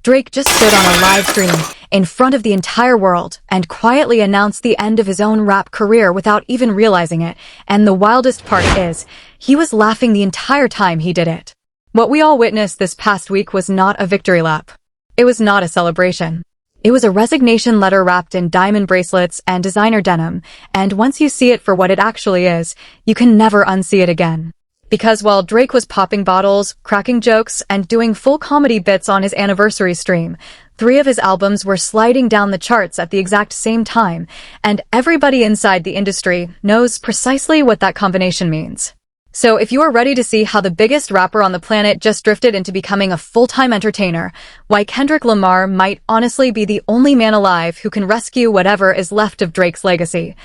Drake just stood on a live stream in front of the entire world and quietly announced the end of his own rap career without even realizing it, and the wildest part is, he was laughing the entire time he did it. What we all witnessed this past week was not a victory lap. It was not a celebration. It was a resignation letter wrapped in diamond bracelets and designer denim, and once you see it for what it actually is, you can never unsee it again. Because while Drake was popping bottles, cracking jokes, and doing full comedy bits on his anniversary stream, 3 of his albums were sliding down the charts at the exact same time, and everybody inside the industry knows precisely what that combination means. So if you are ready to see how the biggest rapper on the planet just drifted into becoming a full-time entertainer, why Kendrick Lamar might honestly be the only man alive who can rescue whatever is left of Drake's legacy,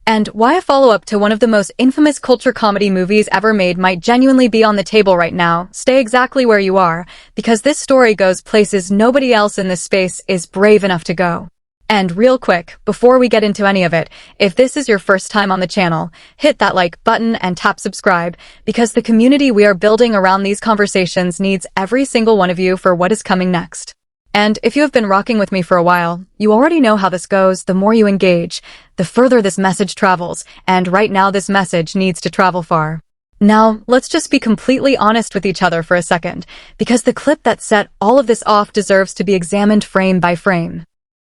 and why a follow-up to one of the most infamous culture comedy movies ever made might genuinely be on the table right now, stay exactly where you are, because this story goes places nobody else in this space is brave enough to go. And real quick, before we get into any of it, if this is your first time on the channel, hit that like button and tap subscribe, because the community we are building around these conversations needs every single one of you for what is coming next. And if you have been rocking with me for a while, you already know how this goes. The more you engage, the further this message travels, and right now this message needs to travel far. Now, let's just be completely honest with each other for a second, because the clip that set all of this off deserves to be examined frame by frame.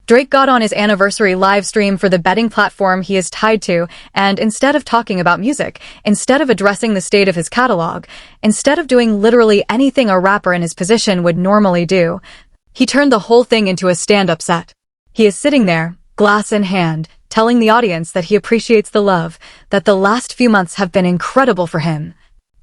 Drake got on his anniversary live stream for the betting platform he is tied to, and instead of talking about music, instead of addressing the state of his catalog, instead of doing literally anything a rapper in his position would normally do, he turned the whole thing into a stand-up set. He is sitting there, glass in hand, telling the audience that he appreciates the love, that the last few months have been incredible for him.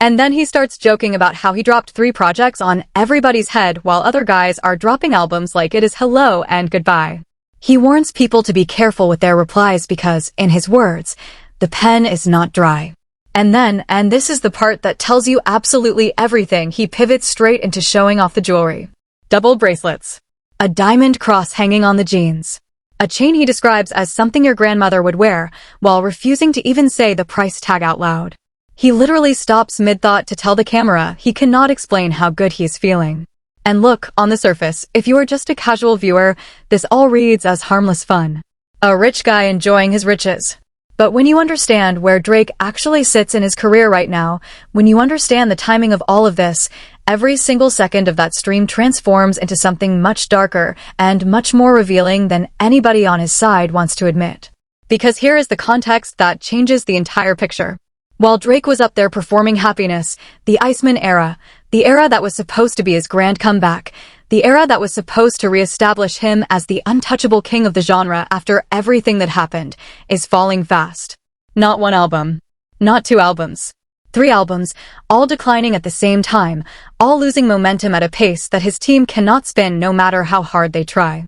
And then he starts joking about how he dropped 3 projects on everybody's head while other guys are dropping albums like it is hello and goodbye. He warns people to be careful with their replies because, in his words, the pen is not dry. And then, and this is the part that tells you absolutely everything, he pivots straight into showing off the jewelry. Double bracelets. A diamond cross hanging on the jeans. A chain he describes as something your grandmother would wear, while refusing to even say the price tag out loud. He literally stops mid-thought to tell the camera he cannot explain how good he is feeling. And look, on the surface, if you are just a casual viewer, this all reads as harmless fun. A rich guy enjoying his riches. But when you understand where Drake actually sits in his career right now, when you understand the timing of all of this, every single second of that stream transforms into something much darker and much more revealing than anybody on his side wants to admit. Because here is the context that changes the entire picture. While Drake was up there performing Happiness, the Iceman era, the era that was supposed to be his grand comeback, the era that was supposed to reestablish him as the untouchable king of the genre after everything that happened, is falling fast. Not 1 album. Not 2 albums. 3 albums, all declining at the same time, all losing momentum at a pace that his team cannot spin no matter how hard they try.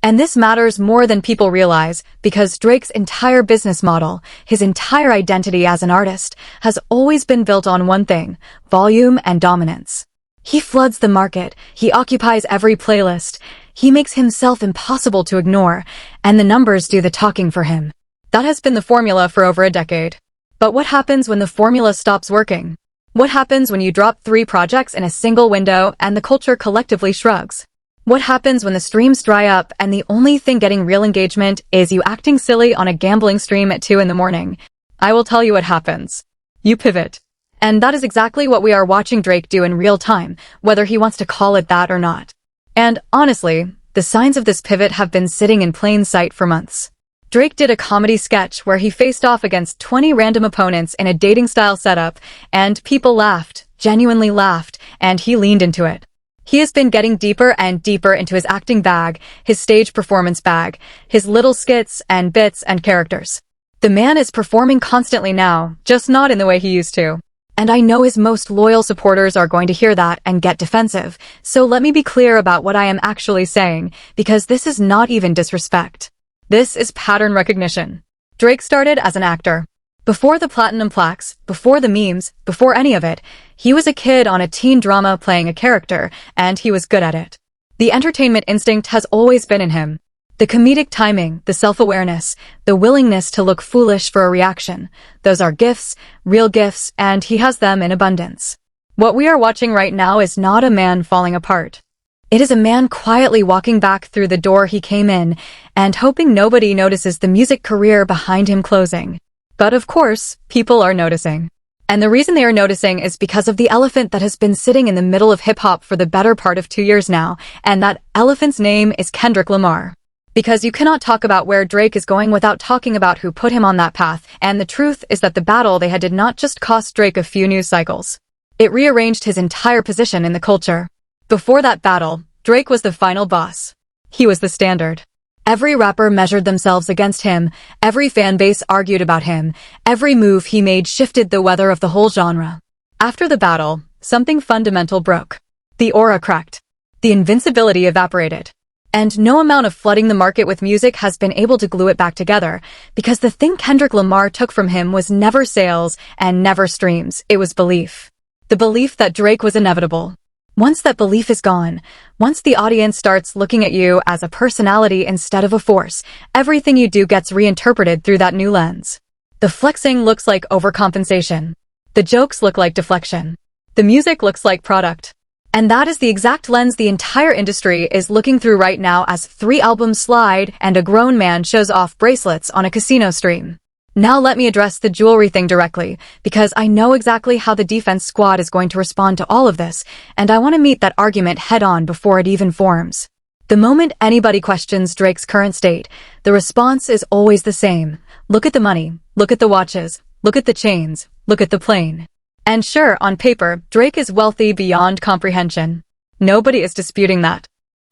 And this matters more than people realize, because Drake's entire business model, his entire identity as an artist, has always been built on one thing: volume and dominance. He floods the market, he occupies every playlist, he makes himself impossible to ignore, and the numbers do the talking for him. That has been the formula for over a decade. But what happens when the formula stops working? What happens when you drop 3 projects in a single window and the culture collectively shrugs? What happens when the streams dry up and the only thing getting real engagement is you acting silly on a gambling stream at 2 in the morning? I will tell you what happens. You pivot. And that is exactly what we are watching Drake do in real time, whether he wants to call it that or not. And honestly, the signs of this pivot have been sitting in plain sight for months. Drake did a comedy sketch where he faced off against 20 random opponents in a dating-style setup, and people laughed, genuinely laughed, and he leaned into it. He has been getting deeper and deeper into his acting bag, his stage performance bag, his little skits and bits and characters. The man is performing constantly now, just not in the way he used to. And I know his most loyal supporters are going to hear that and get defensive, so let me be clear about what I am actually saying, because this is not even disrespect. This is pattern recognition. Drake started as an actor. Before the platinum plaques, before the memes, before any of it, he was a kid on a teen drama playing a character, and he was good at it. The entertainment instinct has always been in him. The comedic timing, the self-awareness, the willingness to look foolish for a reaction, those are gifts, real gifts, and he has them in abundance. What we are watching right now is not a man falling apart. It is a man quietly walking back through the door he came in and hoping nobody notices the music career behind him closing. But of course, people are noticing. And the reason they are noticing is because of the elephant that has been sitting in the middle of hip-hop for the better part of 2 years now, and that elephant's name is Kendrick Lamar. Because you cannot talk about where Drake is going without talking about who put him on that path, and the truth is that the battle they had did not just cost Drake a few news cycles. It rearranged his entire position in the culture. Before that battle, Drake was the final boss. He was the standard. Every rapper measured themselves against him, every fan base argued about him, every move he made shifted the weather of the whole genre. After the battle, something fundamental broke. The aura cracked. The invincibility evaporated. And no amount of flooding the market with music has been able to glue it back together, because the thing Kendrick Lamar took from him was never sales and never streams, it was belief. The belief that Drake was inevitable. Once that belief is gone, once the audience starts looking at you as a personality instead of a force, everything you do gets reinterpreted through that new lens. The flexing looks like overcompensation. The jokes look like deflection. The music looks like product. And that is the exact lens the entire industry is looking through right now as 3 albums slide and a grown man shows off bracelets on a casino stream. Now let me address the jewelry thing directly, because I know exactly how the defense squad is going to respond to all of this, and I want to meet that argument head-on before it even forms. The moment anybody questions Drake's current state, the response is always the same. Look at the money, look at the watches, look at the chains, look at the plane. And sure, on paper, Drake is wealthy beyond comprehension. Nobody is disputing that.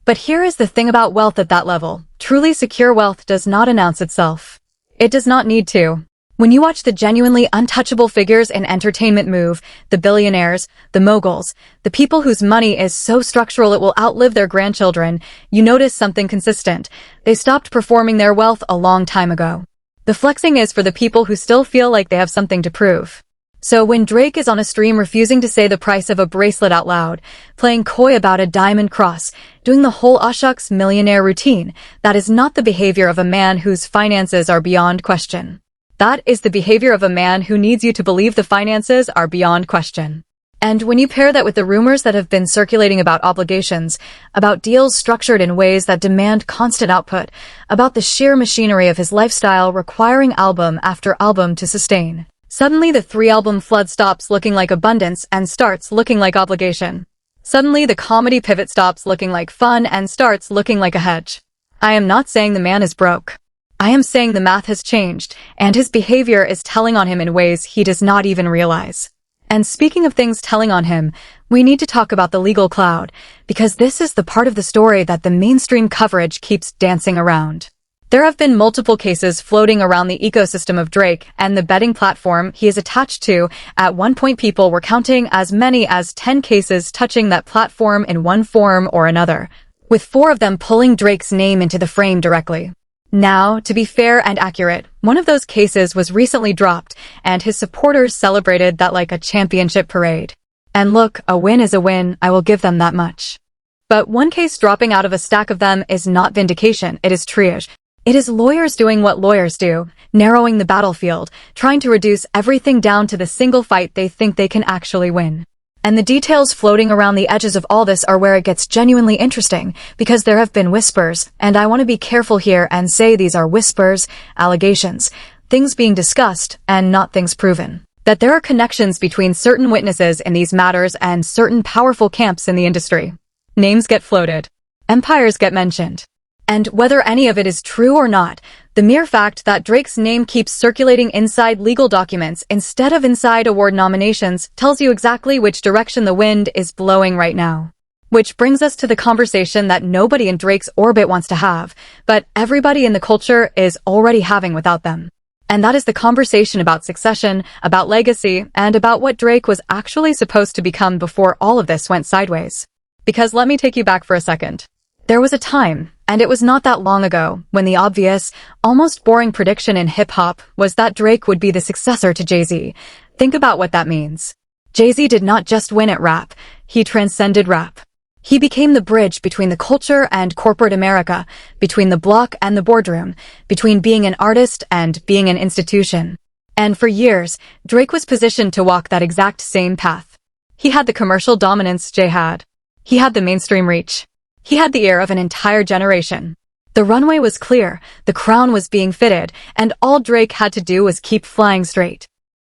But here is the thing about wealth at that level. Truly secure wealth does not announce itself. It does not need to. When you watch the genuinely untouchable figures in entertainment move, the billionaires, the moguls, the people whose money is so structural it will outlive their grandchildren, you notice something consistent. They stopped performing their wealth a long time ago. The flexing is for the people who still feel like they have something to prove. So when Drake is on a stream refusing to say the price of a bracelet out loud, playing coy about a diamond cross, doing the whole shucks millionaire routine, that is not the behavior of a man whose finances are beyond question. That is the behavior of a man who needs you to believe the finances are beyond question. And when you pair that with the rumors that have been circulating about obligations, about deals structured in ways that demand constant output, about the sheer machinery of his lifestyle requiring album after album to sustain, suddenly the 3-album flood stops looking like abundance and starts looking like obligation. Suddenly the comedy pivot stops looking like fun and starts looking like a hedge. I am not saying the man is broke. I am saying the math has changed, and his behavior is telling on him in ways he does not even realize. And speaking of things telling on him, we need to talk about the legal cloud, because this is the part of the story that the mainstream coverage keeps dancing around. There have been multiple cases floating around the ecosystem of Drake and the betting platform he is attached to. At one point, people were counting as many as 10 cases touching that platform in one form or another, with 4 of them pulling Drake's name into the frame directly. Now, to be fair and accurate, one of those cases was recently dropped, and his supporters celebrated that like a championship parade. And look, a win is a win, I will give them that much. But one case dropping out of a stack of them is not vindication, it is triage. It is lawyers doing what lawyers do, narrowing the battlefield, trying to reduce everything down to the single fight they think they can actually win. And the details floating around the edges of all this are where it gets genuinely interesting, because there have been whispers, and I want to be careful here and say these are whispers, allegations, things being discussed and not things proven. That there are connections between certain witnesses in these matters and certain powerful camps in the industry. Names get floated. Empires get mentioned. And whether any of it is true or not, the mere fact that Drake's name keeps circulating inside legal documents instead of inside award nominations tells you exactly which direction the wind is blowing right now. Which brings us to the conversation that nobody in Drake's orbit wants to have, but everybody in the culture is already having without them. And that is the conversation about succession, about legacy, and about what Drake was actually supposed to become before all of this went sideways. Because let me take you back for a second. There was a time, and it was not that long ago, when the obvious, almost boring prediction in hip-hop was that Drake would be the successor to Jay-Z. Think about what that means. Jay-Z did not just win at rap, he transcended rap. He became the bridge between the culture and corporate America, between the block and the boardroom, between being an artist and being an institution. And for years, Drake was positioned to walk that exact same path. He had the commercial dominance Jay had. He had the mainstream reach. He had the ear of an entire generation. The runway was clear, the crown was being fitted, and all Drake had to do was keep flying straight.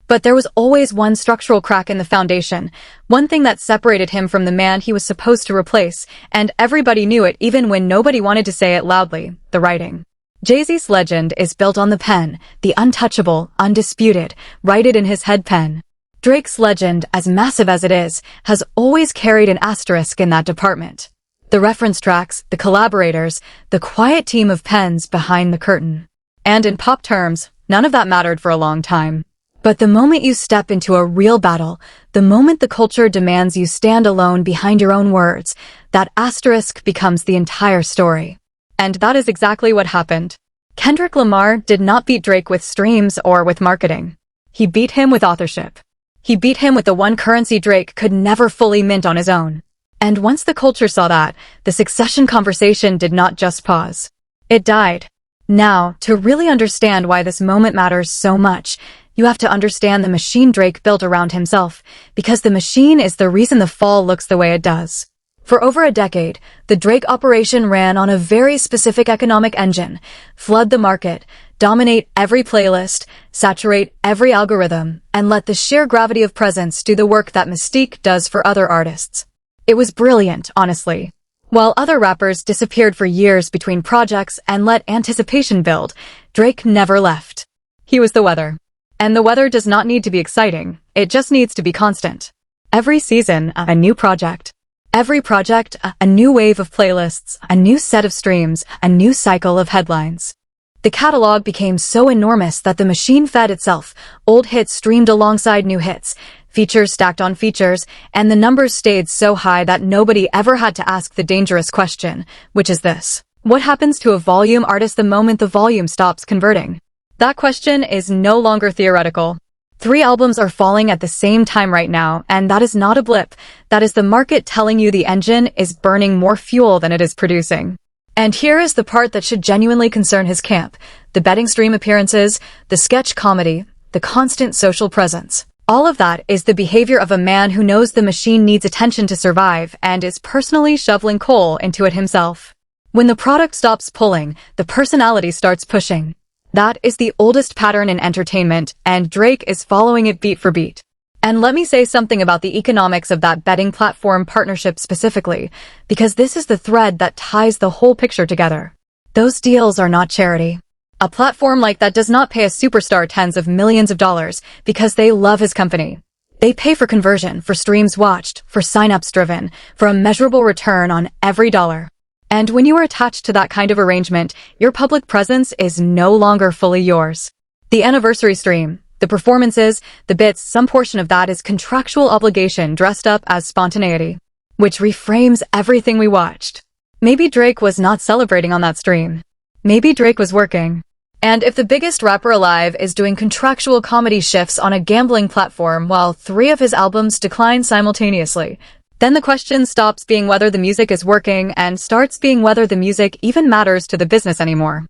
But there was always one structural crack in the foundation, one thing that separated him from the man he was supposed to replace, and everybody knew it even when nobody wanted to say it loudly: the writing. Jay-Z's legend is built on the pen, the untouchable, undisputed, write-it in his head pen. Drake's legend, as massive as it is, has always carried an asterisk in that department. The reference tracks, the collaborators, the quiet team of pens behind the curtain. And in pop terms, none of that mattered for a long time. But the moment you step into a real battle, the moment the culture demands you stand alone behind your own words, that asterisk becomes the entire story. And that is exactly what happened. Kendrick Lamar did not beat Drake with streams or with marketing. He beat him with authorship. He beat him with the one currency Drake could never fully mint on his own. And once the culture saw that, the succession conversation did not just pause. It died. Now, to really understand why this moment matters so much, you have to understand the machine Drake built around himself, because the machine is the reason the fall looks the way it does. For over a decade, the Drake operation ran on a very specific economic engine: flood the market, dominate every playlist, saturate every algorithm, and let the sheer gravity of presence do the work that Mystique does for other artists. It was brilliant, honestly. While other rappers disappeared for years between projects and let anticipation build, Drake never left. He was the weather. And the weather does not need to be exciting, it just needs to be constant. Every season, a new project. Every project, a new wave of playlists, a new set of streams, a new cycle of headlines. The catalog became so enormous that the machine fed itself. Old hits streamed alongside new hits, features stacked on features, and the numbers stayed so high that nobody ever had to ask the dangerous question, which is this: what happens to a volume artist the moment the volume stops converting? That question is no longer theoretical. 3 albums are falling at the same time right now, and that is not a blip. That is the market telling you the engine is burning more fuel than it is producing. And here is the part that should genuinely concern his camp: the betting stream appearances, the sketch comedy, the constant social presence. All of that is the behavior of a man who knows the machine needs attention to survive and is personally shoveling coal into it himself. When the product stops pulling, the personality starts pushing. That is the oldest pattern in entertainment, and Drake is following it beat for beat. And let me say something about the economics of that betting platform partnership specifically, because this is the thread that ties the whole picture together. Those deals are not charity. A platform like that does not pay a superstar tens of millions of dollars because they love his company. They pay for conversion, for streams watched, for signups driven, for a measurable return on every dollar. And when you are attached to that kind of arrangement, your public presence is no longer fully yours. The anniversary stream, the performances, the bits, some portion of that is contractual obligation dressed up as spontaneity, which reframes everything we watched. Maybe Drake was not celebrating on that stream. Maybe Drake was working. And if the biggest rapper alive is doing contractual comedy shifts on a gambling platform while 3 of his albums decline simultaneously, then the question stops being whether the music is working and starts being whether the music even matters to the business anymore.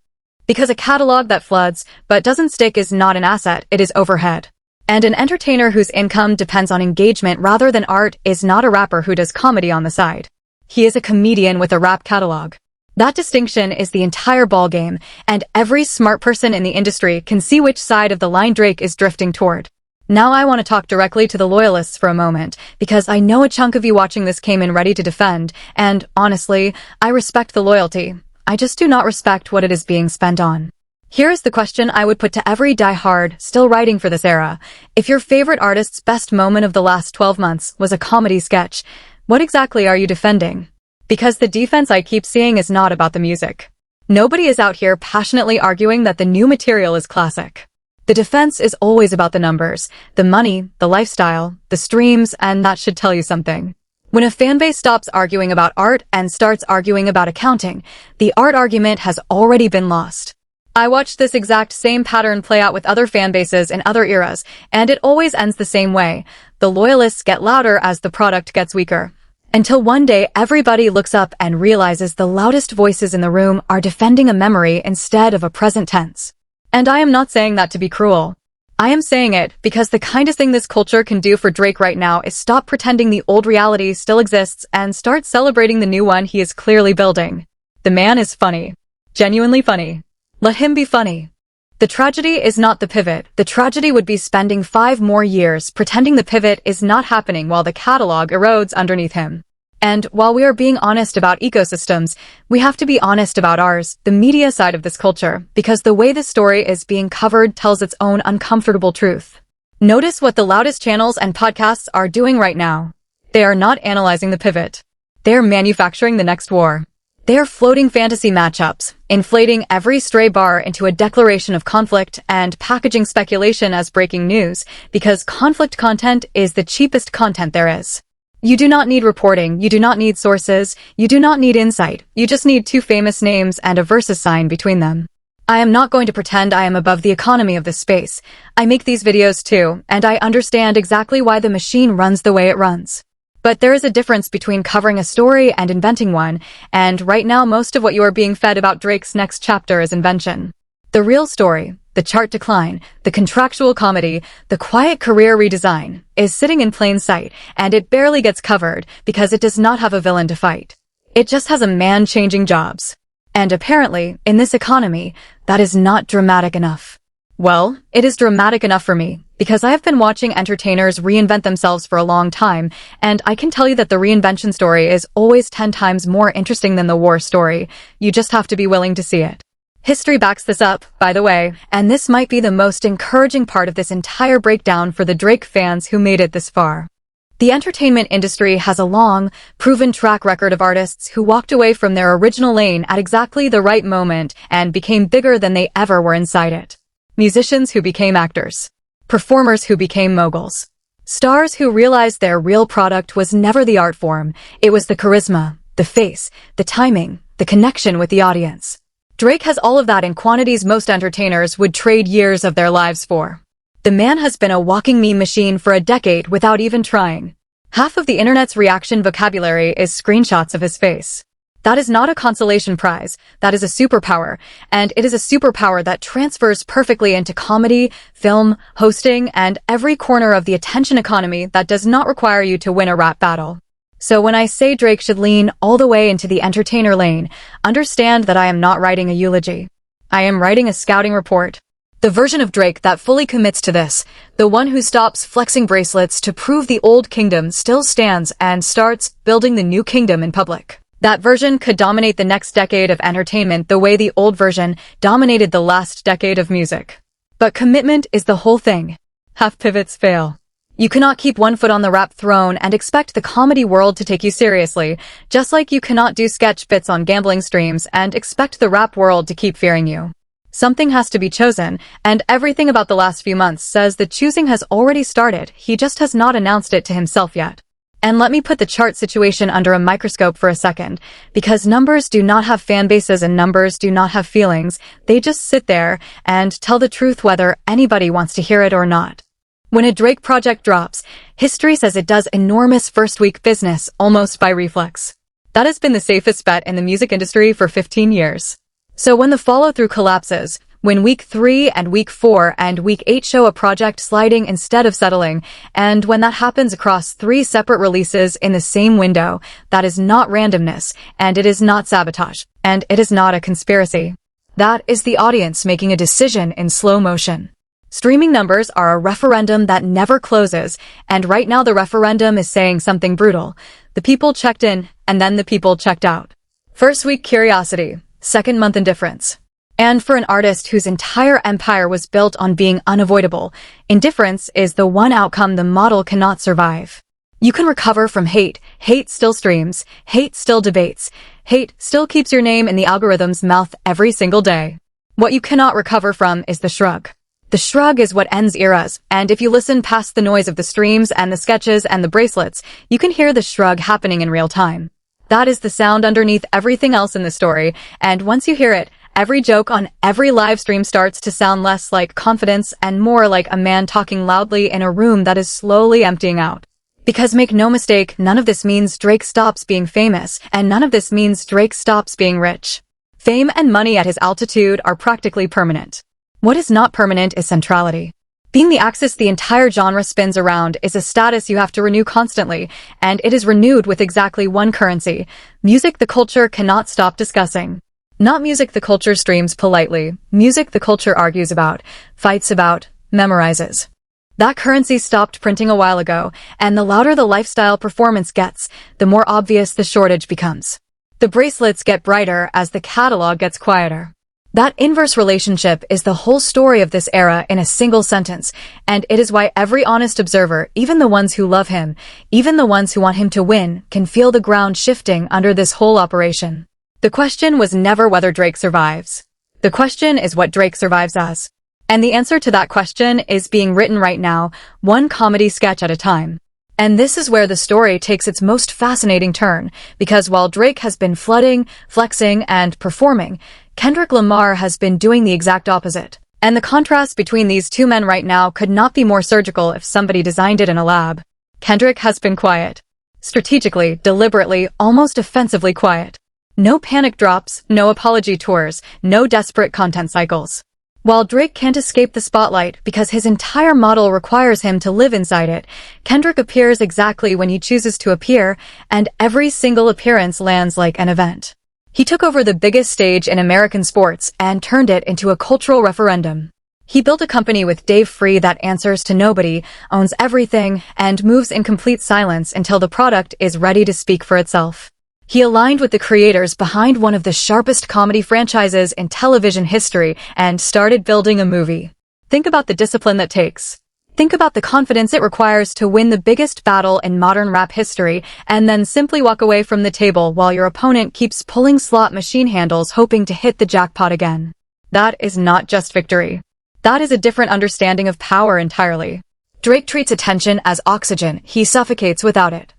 Because a catalog that floods but doesn't stick is not an asset, it is overhead. And an entertainer whose income depends on engagement rather than art is not a rapper who does comedy on the side. He is a comedian with a rap catalog. That distinction is the entire ballgame, and every smart person in the industry can see which side of the line Drake is drifting toward. Now I want to talk directly to the loyalists for a moment, because I know a chunk of you watching this came in ready to defend, and honestly, I respect the loyalty. I just do not respect what it is being spent on. Here is the question I would put to every diehard still writing for this era. If your favorite artist's best moment of the last 12 months was a comedy sketch, what exactly are you defending? Because the defense I keep seeing is not about the music. Nobody is out here passionately arguing that the new material is classic. The defense is always about the numbers, the money, the lifestyle, the streams, and that should tell you something. When a fanbase stops arguing about art and starts arguing about accounting, the art argument has already been lost. I watched this exact same pattern play out with other fanbases in other eras, and it always ends the same way. The loyalists get louder as the product gets weaker. Until one day everybody looks up and realizes the loudest voices in the room are defending a memory instead of a present tense. And I am not saying that to be cruel. I am saying it because the kindest thing this culture can do for Drake right now is stop pretending the old reality still exists and start celebrating the new one he is clearly building. The man is funny. Genuinely funny. Let him be funny. The tragedy is not the pivot. The tragedy would be spending 5 more years pretending the pivot is not happening while the catalog erodes underneath him. And while we are being honest about ecosystems, we have to be honest about ours, the media side of this culture, because the way this story is being covered tells its own uncomfortable truth. Notice what the loudest channels and podcasts are doing right now. They are not analyzing the pivot. They are manufacturing the next war. They are floating fantasy matchups, inflating every stray bar into a declaration of conflict and packaging speculation as breaking news, because conflict content is the cheapest content there is. You do not need reporting, you do not need sources, you do not need insight, you just need 2 famous names and a versus sign between them. I am not going to pretend I am above the economy of this space. I make these videos too, and I understand exactly why the machine runs the way it runs. But there is a difference between covering a story and inventing one, and right now most of what you are being fed about Drake's next chapter is invention. The real story, the chart decline, the contractual comedy, the quiet career redesign, is sitting in plain sight, and it barely gets covered because it does not have a villain to fight. It just has a man changing jobs. And apparently, in this economy, that is not dramatic enough. Well, it is dramatic enough for me, because I have been watching entertainers reinvent themselves for a long time, and I can tell you that the reinvention story is always 10 times more interesting than the war story. You just have to be willing to see it. History backs this up, by the way, and this might be the most encouraging part of this entire breakdown for the Drake fans who made it this far. The entertainment industry has a long, proven track record of artists who walked away from their original lane at exactly the right moment and became bigger than they ever were inside it. Musicians who became actors. Performers who became moguls. Stars who realized their real product was never the art form, it was the charisma, the face, the timing, the connection with the audience. Drake has all of that in quantities most entertainers would trade years of their lives for. The man has been a walking meme machine for a decade without even trying. Half of the internet's reaction vocabulary is screenshots of his face. That is not a consolation prize, that is a superpower, and it is a superpower that transfers perfectly into comedy, film, hosting, and every corner of the attention economy that does not require you to win a rap battle. So when I say Drake should lean all the way into the entertainer lane, understand that I am not writing a eulogy. I am writing a scouting report. The version of Drake that fully commits to this, the one who stops flexing bracelets to prove the old kingdom still stands and starts building the new kingdom in public. That version could dominate the next decade of entertainment the way the old version dominated the last decade of music. But commitment is the whole thing. Half pivots fail. You cannot keep one foot on the rap throne and expect the comedy world to take you seriously, just like you cannot do sketch bits on gambling streams and expect the rap world to keep fearing you. Something has to be chosen, and everything about the last few months says the choosing has already started, he just has not announced it to himself yet. And let me put the chart situation under a microscope for a second, because numbers do not have fan bases and numbers do not have feelings, they just sit there and tell the truth whether anybody wants to hear it or not. When a Drake project drops, history says it does enormous first-week business almost by reflex. That has been the safest bet in the music industry for 15 years. So when the follow-through collapses, when week 3 and week 4 and week 8 show a project sliding instead of settling, and when that happens across 3 separate releases in the same window, that is not randomness, and it is not sabotage, and it is not a conspiracy. That is the audience making a decision in slow motion. Streaming numbers are a referendum that never closes, and right now the referendum is saying something brutal. The people checked in, and then the people checked out. First week curiosity, second month indifference. And for an artist whose entire empire was built on being unavoidable, indifference is the one outcome the model cannot survive. You can recover from hate. Hate still streams. Hate still debates. Hate still keeps your name in the algorithm's mouth every single day. What you cannot recover from is the shrug. The shrug is what ends eras, and if you listen past the noise of the streams and the sketches and the bracelets, you can hear the shrug happening in real time. That is the sound underneath everything else in the story, and once you hear it, every joke on every live stream starts to sound less like confidence and more like a man talking loudly in a room that is slowly emptying out. Because make no mistake, none of this means Drake stops being famous, and none of this means Drake stops being rich. Fame and money at his altitude are practically permanent. What is not permanent is centrality. Being the axis the entire genre spins around is a status you have to renew constantly, and it is renewed with exactly one currency: music the culture cannot stop discussing. Not music the culture streams politely, music the culture argues about, fights about, memorizes. That currency stopped printing a while ago, and the louder the lifestyle performance gets, the more obvious the shortage becomes. The bracelets get brighter as the catalog gets quieter. That inverse relationship is the whole story of this era in a single sentence, and it is why every honest observer, even the ones who love him, even the ones who want him to win, can feel the ground shifting under this whole operation. The question was never whether Drake survives. The question is what Drake survives as. And the answer to that question is being written right now, one comedy sketch at a time. And this is where the story takes its most fascinating turn, because while Drake has been flooding, flexing, and performing, Kendrick Lamar has been doing the exact opposite. And the contrast between these two men right now could not be more surgical if somebody designed it in a lab. Kendrick has been quiet. Strategically, deliberately, almost offensively quiet. No panic drops, no apology tours, no desperate content cycles. While Drake can't escape the spotlight because his entire model requires him to live inside it, Kendrick appears exactly when he chooses to appear, and every single appearance lands like an event. He took over the biggest stage in American sports and turned it into a cultural referendum. He built a company with Dave Free that answers to nobody, owns everything, and moves in complete silence until the product is ready to speak for itself. He aligned with the creators behind one of the sharpest comedy franchises in television history and started building a movie. Think about the discipline that takes. Think about the confidence it requires to win the biggest battle in modern rap history and then simply walk away from the table while your opponent keeps pulling slot machine handles hoping to hit the jackpot again. That is not just victory. That is a different understanding of power entirely. Drake treats attention as oxygen, he suffocates without it.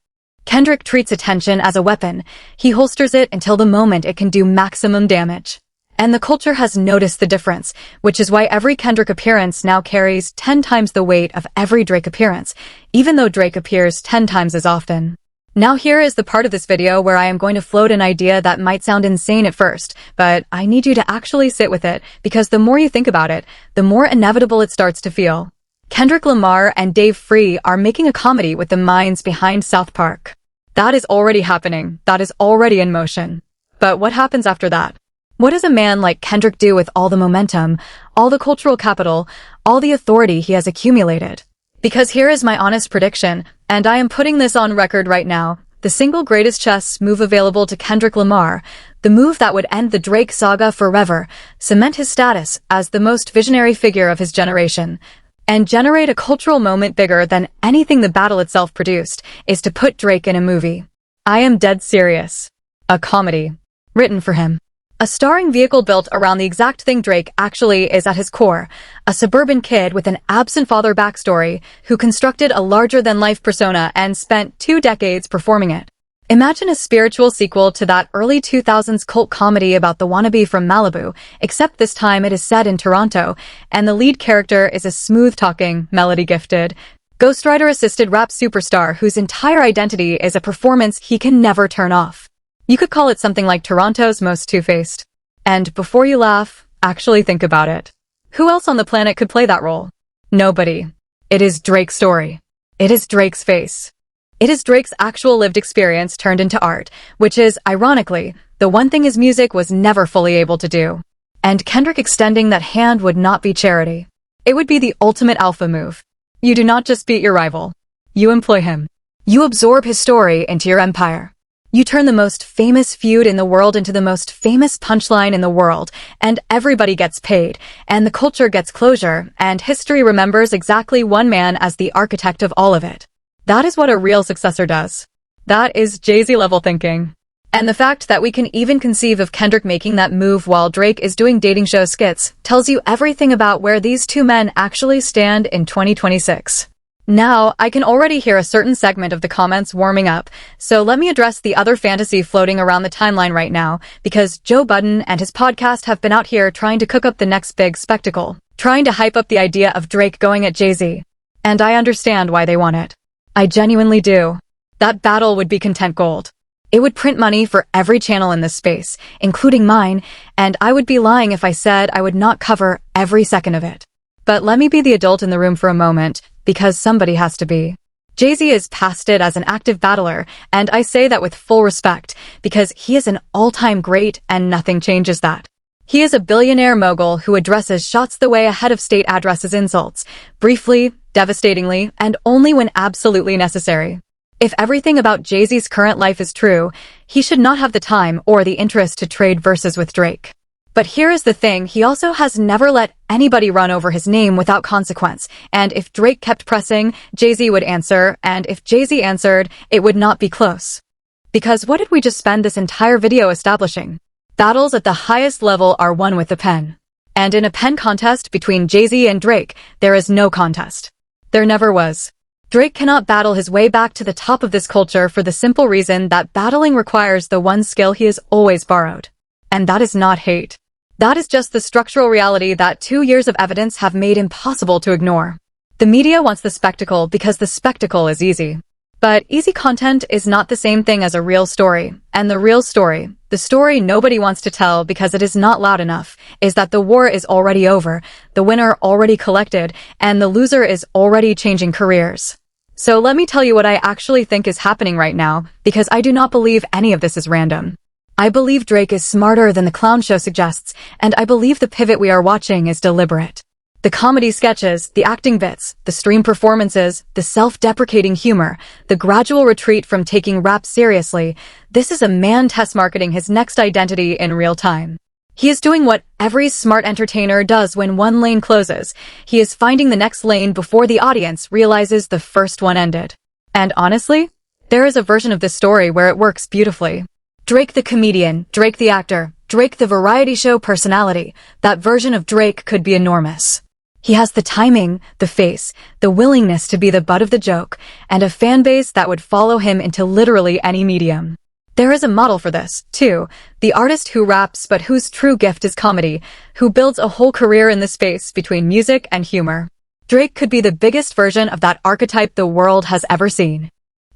Kendrick treats attention as a weapon. He holsters it until the moment it can do maximum damage. And the culture has noticed the difference, which is why every Kendrick appearance now carries 10 times the weight of every Drake appearance, even though Drake appears 10 times as often. Now here is the part of this video where I am going to float an idea that might sound insane at first, but I need you to actually sit with it, because the more you think about it, the more inevitable it starts to feel. Kendrick Lamar and Dave Free are making a comedy with the minds behind South Park. That is already happening. That is already in motion. But what happens after that? What does a man like Kendrick do with all the momentum, all the cultural capital, all the authority he has accumulated? Because here is my honest prediction, and I am putting this on record right now, the single greatest chess move available to Kendrick Lamar, the move that would end the Drake saga forever, cement his status as the most visionary figure of his generation, and generate a cultural moment bigger than anything the battle itself produced, is to put Drake in a movie. I am dead serious. A comedy. Written for him. A starring vehicle built around the exact thing Drake actually is at his core, a suburban kid with an absent father backstory who constructed a larger-than-life persona and spent 2 decades performing it. Imagine a spiritual sequel to that early 2000s cult comedy about the wannabe from Malibu, except this time it is set in Toronto, and the lead character is a smooth-talking, melody-gifted, ghostwriter-assisted rap superstar whose entire identity is a performance he can never turn off. You could call it something like Toronto's most two-faced. And before you laugh, actually think about it. Who else on the planet could play that role? Nobody. It is Drake's story. It is Drake's face. It is Drake's actual lived experience turned into art, which is, ironically, the one thing his music was never fully able to do. And Kendrick extending that hand would not be charity. It would be the ultimate alpha move. You do not just beat your rival. You employ him. You absorb his story into your empire. You turn the most famous feud in the world into the most famous punchline in the world, and everybody gets paid, and the culture gets closure, and history remembers exactly one man as the architect of all of it. That is what a real successor does. That is Jay-Z level thinking. And the fact that we can even conceive of Kendrick making that move while Drake is doing dating show skits tells you everything about where these two men actually stand in 2026. Now, I can already hear a certain segment of the comments warming up, so let me address the other fantasy floating around the timeline right now, because Joe Budden and his podcast have been out here trying to cook up the next big spectacle, trying to hype up the idea of Drake going at Jay-Z. And I understand why they want it. I genuinely do. That battle would be content gold. It would print money for every channel in this space, including mine, and I would be lying if I said I would not cover every second of it. But let me be the adult in the room for a moment, because somebody has to be. Jay-Z is past it as an active battler, and I say that with full respect, because he is an all-time great and nothing changes that. He is a billionaire mogul who addresses shots the way a head of state addresses insults, briefly, devastatingly, and only when absolutely necessary. If everything about Jay-Z's current life is true, he should not have the time or the interest to trade verses with Drake. But here is the thing, he also has never let anybody run over his name without consequence, and if Drake kept pressing, Jay-Z would answer, and if Jay-Z answered, it would not be close. Because what did we just spend this entire video establishing? Battles at the highest level are won with the pen. And in a pen contest between Jay-Z and Drake, there is no contest. There never was. Drake cannot battle his way back to the top of this culture for the simple reason that battling requires the one skill he has always borrowed. And that is not hate. That is just the structural reality that 2 years of evidence have made impossible to ignore. The media wants the spectacle because the spectacle is easy. But easy content is not the same thing as a real story. And the real story, the story nobody wants to tell because it is not loud enough, is that the war is already over, the winner already collected, and the loser is already changing careers. So let me tell you what I actually think is happening right now, because I do not believe any of this is random. I believe Drake is smarter than the clown show suggests, and I believe the pivot we are watching is deliberate. The comedy sketches, the acting bits, the stream performances, the self-deprecating humor, the gradual retreat from taking rap seriously, this is a man test marketing his next identity in real time. He is doing what every smart entertainer does when one lane closes. He is finding the next lane before the audience realizes the first one ended. And honestly, there is a version of this story where it works beautifully. Drake the comedian, Drake the actor, Drake the variety show personality, that version of Drake could be enormous. He has the timing, the face, the willingness to be the butt of the joke, and a fan base that would follow him into literally any medium. There is a model for this, too, the artist who raps but whose true gift is comedy, who builds a whole career in the space between music and humor. Drake could be the biggest version of that archetype the world has ever seen.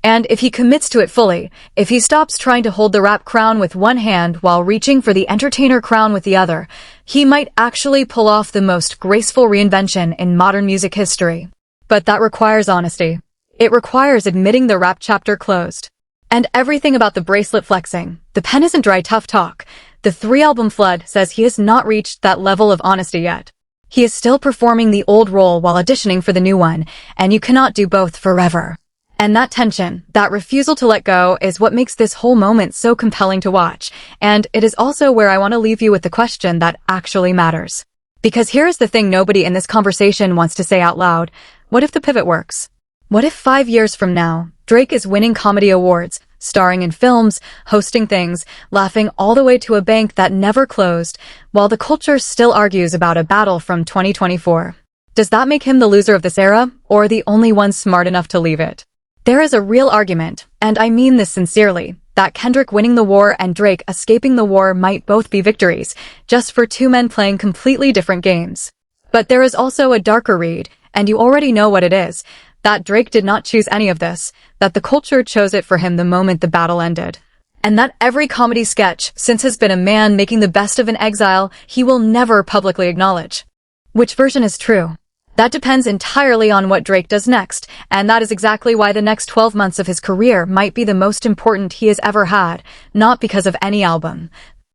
And if he commits to it fully, if he stops trying to hold the rap crown with one hand while reaching for the entertainer crown with the other, he might actually pull off the most graceful reinvention in modern music history. But that requires honesty. It requires admitting the rap chapter closed. And everything about the bracelet flexing, the pen isn't dry tough talk. The 3-album flood says he has not reached that level of honesty yet. He is still performing the old role while auditioning for the new one, and you cannot do both forever. And that tension, that refusal to let go, is what makes this whole moment so compelling to watch. And it is also where I want to leave you with the question that actually matters. Because here is the thing nobody in this conversation wants to say out loud. What if the pivot works? What if 5 years from now, Drake is winning comedy awards, starring in films, hosting things, laughing all the way to a bank that never closed, while the culture still argues about a battle from 2024? Does that make him the loser of this era, or the only one smart enough to leave it? There is a real argument, and I mean this sincerely, that Kendrick winning the war and Drake escaping the war might both be victories, just for two men playing completely different games. But there is also a darker read, and you already know what it is, that Drake did not choose any of this, that the culture chose it for him the moment the battle ended. And that every comedy sketch since has been a man making the best of an exile he will never publicly acknowledge. Which version is true? That depends entirely on what Drake does next, and that is exactly why the next 12 months of his career might be the most important he has ever had, not because of any album,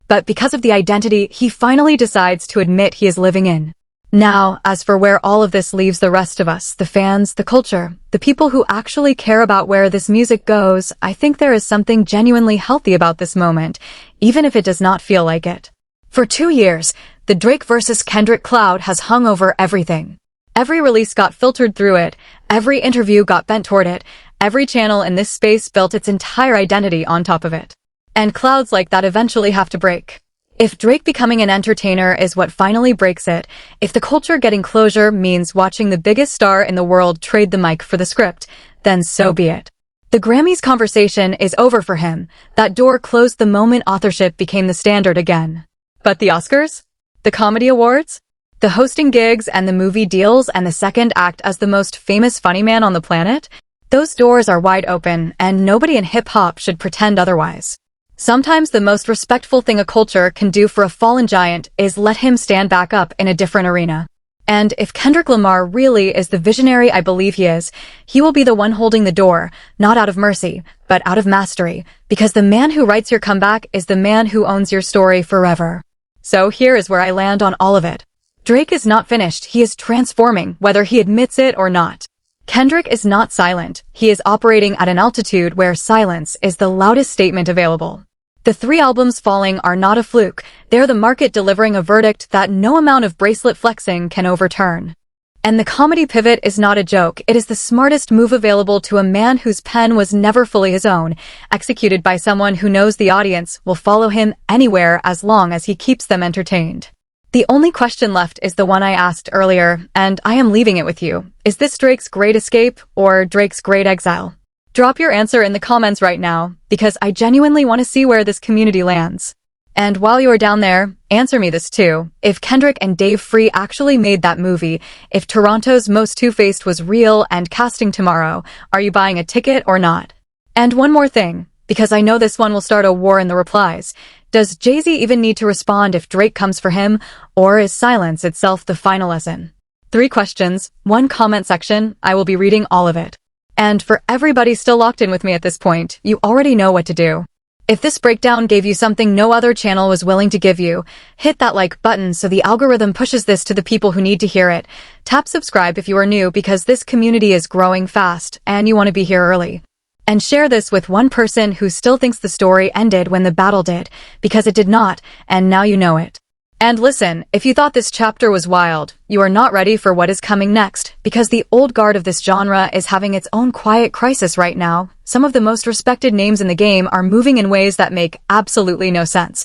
but because of the identity he finally decides to admit he is living in. Now, as for where all of this leaves the rest of us, the fans, the culture, the people who actually care about where this music goes, I think there is something genuinely healthy about this moment, even if it does not feel like it. For 2 years, the Drake versus Kendrick cloud has hung over everything. Every release got filtered through it, every interview got bent toward it, every channel in this space built its entire identity on top of it. And clouds like that eventually have to break. If Drake becoming an entertainer is what finally breaks it, if the culture getting closure means watching the biggest star in the world trade the mic for the script, then so be it. The Grammys conversation is over for him. That door closed the moment authorship became the standard again. But the Oscars? The comedy awards? The hosting gigs and the movie deals and the second act as the most famous funny man on the planet? Those doors are wide open, and nobody in hip-hop should pretend otherwise. Sometimes the most respectful thing a culture can do for a fallen giant is let him stand back up in a different arena. And if Kendrick Lamar really is the visionary I believe he is, he will be the one holding the door, not out of mercy, but out of mastery, because the man who writes your comeback is the man who owns your story forever. So here is where I land on all of it. Drake is not finished, he is transforming, whether he admits it or not. Kendrick is not silent, he is operating at an altitude where silence is the loudest statement available. The 3 albums falling are not a fluke, they're the market delivering a verdict that no amount of bracelet flexing can overturn. And the comedy pivot is not a joke, it is the smartest move available to a man whose pen was never fully his own, executed by someone who knows the audience will follow him anywhere as long as he keeps them entertained. The only question left is the one I asked earlier, and I am leaving it with you. Is this Drake's great escape or Drake's great exile? Drop your answer in the comments right now, because I genuinely want to see where this community lands. And while you are down there, answer me this too. If Kendrick and Dave Free actually made that movie, if Toronto's Most Two-Faced was real and casting tomorrow, are you buying a ticket or not? And one more thing, because I know this one will start a war in the replies. Does Jay-Z even need to respond if Drake comes for him, or is silence itself the final lesson? 3 questions, 1 comment section, I will be reading all of it. And for everybody still locked in with me at this point, you already know what to do. If this breakdown gave you something no other channel was willing to give you, hit that like button so the algorithm pushes this to the people who need to hear it. Tap subscribe if you are new because this community is growing fast and you want to be here early. And share this with one person who still thinks the story ended when the battle did, because it did not, and now you know it. And listen, if you thought this chapter was wild, you are not ready for what is coming next, because the old guard of this genre is having its own quiet crisis right now. Some of the most respected names in the game are moving in ways that make absolutely no sense.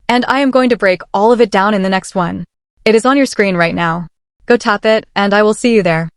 And I am going to break all of it down in the next one. It is on your screen right now. Go tap it, and I will see you there.